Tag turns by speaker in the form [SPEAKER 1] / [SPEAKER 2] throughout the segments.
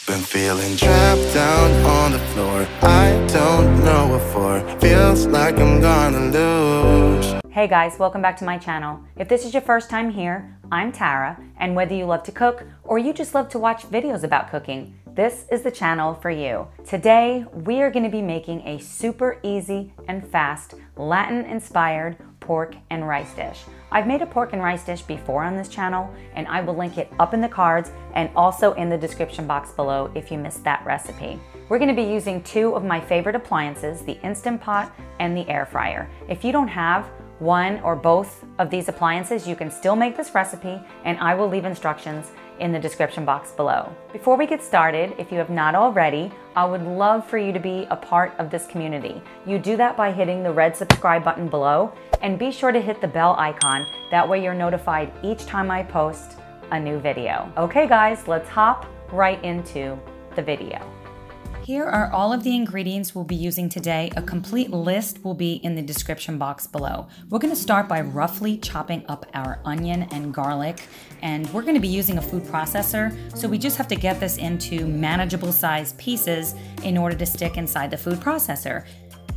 [SPEAKER 1] Been feeling trapped down on the floor. I don't know what for. Feels like I'm gonna lose.
[SPEAKER 2] Hey guys, welcome back to my channel. If this is your first time here, I'm Tara, and whether you love to cook or you just love to watch videos about cooking, this is the channel for you. Today, we are going to be making a super easy and fast Latin-inspired pork and rice dish. I've made a pork and rice dish before on this channel, and I will link it up in the cards and also in the description box below if you missed that recipe. We're going to be using two of my favorite appliances, the Instant Pot and the air fryer. If you don't have one or both of these appliances, you can still make this recipe, and I will leave instructions in the description box below. Before we get started, if you have not already, I would love for you to be a part of this community. You do that by hitting the red subscribe button below, and be sure to hit the bell icon. That way you're notified each time I post a new video. Okay guys, let's hop right into the video. Here are all of the ingredients we'll be using today. A complete list will be in the description box below. We're going to start by roughly chopping up our onion and garlic, and we're going to be using a food processor, so we just have to get this into manageable size pieces in order to stick inside the food processor.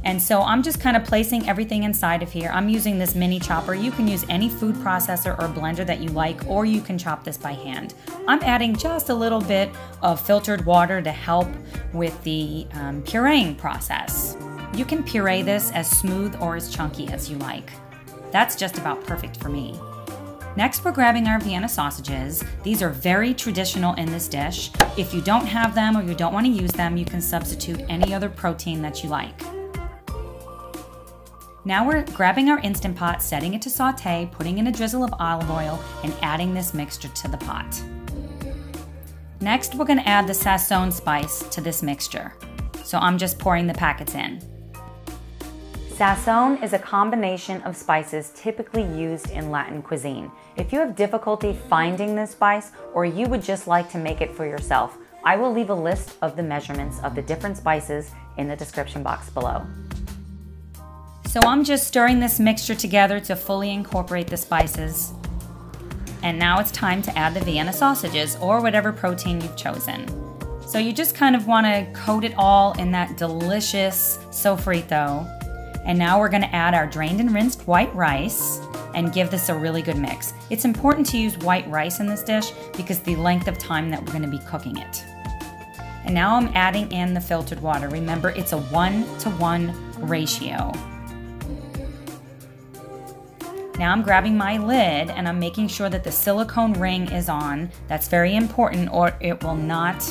[SPEAKER 2] And so I'm just kind of placing everything inside of here. I'm using this mini chopper. You can use any food processor or blender that you like, or you can chop this by hand. I'm adding just a little bit of filtered water to help with the pureeing process. You can puree this as smooth or as chunky as you like. That's just about perfect for me. Next, we're grabbing our Vienna sausages. These are very traditional in this dish. If you don't have them or you don't want to use them, you can substitute any other protein that you like. Now we're grabbing our Instant Pot, setting it to saute, putting in a drizzle of olive oil, and adding this mixture to the pot. Next, we're going to add the Sazón spice to this mixture. So I'm just pouring the packets in. Sazón is a combination of spices typically used in Latin cuisine. If you have difficulty finding this spice, or you would just like to make it for yourself, I will leave a list of the measurements of the different spices in the description box below. So I'm just stirring this mixture together to fully incorporate the spices. And now it's time to add the Vienna sausages, or whatever protein you've chosen. So you just kind of want to coat it all in that delicious sofrito. And now we're going to add our drained and rinsed white rice and give this a really good mix. It's important to use white rice in this dish because the length of time that we're going to be cooking it. And now I'm adding in the filtered water. Remember, it's a 1-to-1 ratio. Now I'm grabbing my lid and I'm making sure that the silicone ring is on. That's very important, or it will not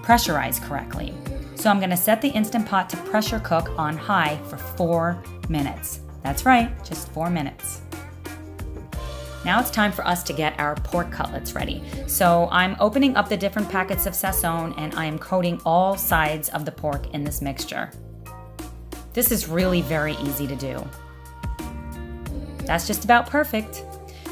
[SPEAKER 2] pressurize correctly. So I'm going to set the Instant Pot to pressure cook on high for 4 minutes. That's right, just 4 minutes. Now it's time for us to get our pork cutlets ready. So I'm opening up the different packets of Sazón, and I am coating all sides of the pork in this mixture. This is really very easy to do. That's just about perfect.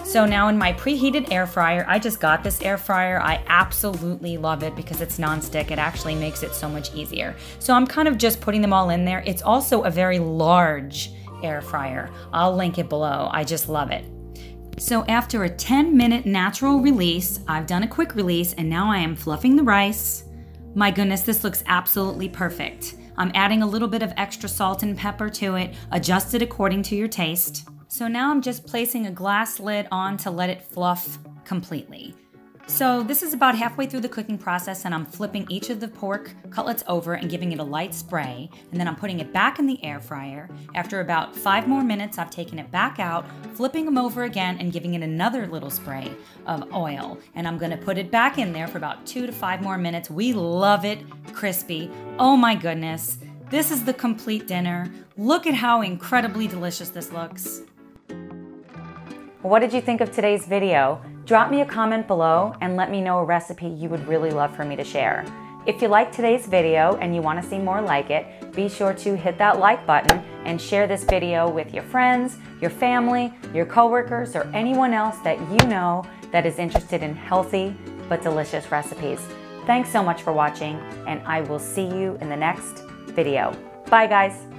[SPEAKER 2] So now in my preheated air fryer, I just got this air fryer. I absolutely love it because it's nonstick. It actually makes it so much easier. So I'm kind of just putting them all in there. It's also a very large air fryer. I'll link it below. I just love it. So after a 10-minute natural release, I've done a quick release, and now I am fluffing the rice. My goodness, this looks absolutely perfect. I'm adding a little bit of extra salt and pepper to it. Adjust it according to your taste. So now I'm just placing a glass lid on to let it fluff completely. So this is about halfway through the cooking process, and I'm flipping each of the pork cutlets over and giving it a light spray, and then I'm putting it back in the air fryer. After about 5 more minutes, I've taken it back out, flipping them over again and giving it another little spray of oil. And I'm gonna put it back in there for about 2 to 5 more minutes. We love it crispy. Oh my goodness, this is the complete dinner. Look at how incredibly delicious this looks. What did you think of today's video? Drop me a comment below and let me know a recipe you would really love for me to share. If you liked today's video and you want to see more like it, be sure to hit that like button and share this video with your friends, your family, your coworkers, or anyone else that you know that is interested in healthy but delicious recipes. Thanks so much for watching, and I will see you in the next video. Bye guys.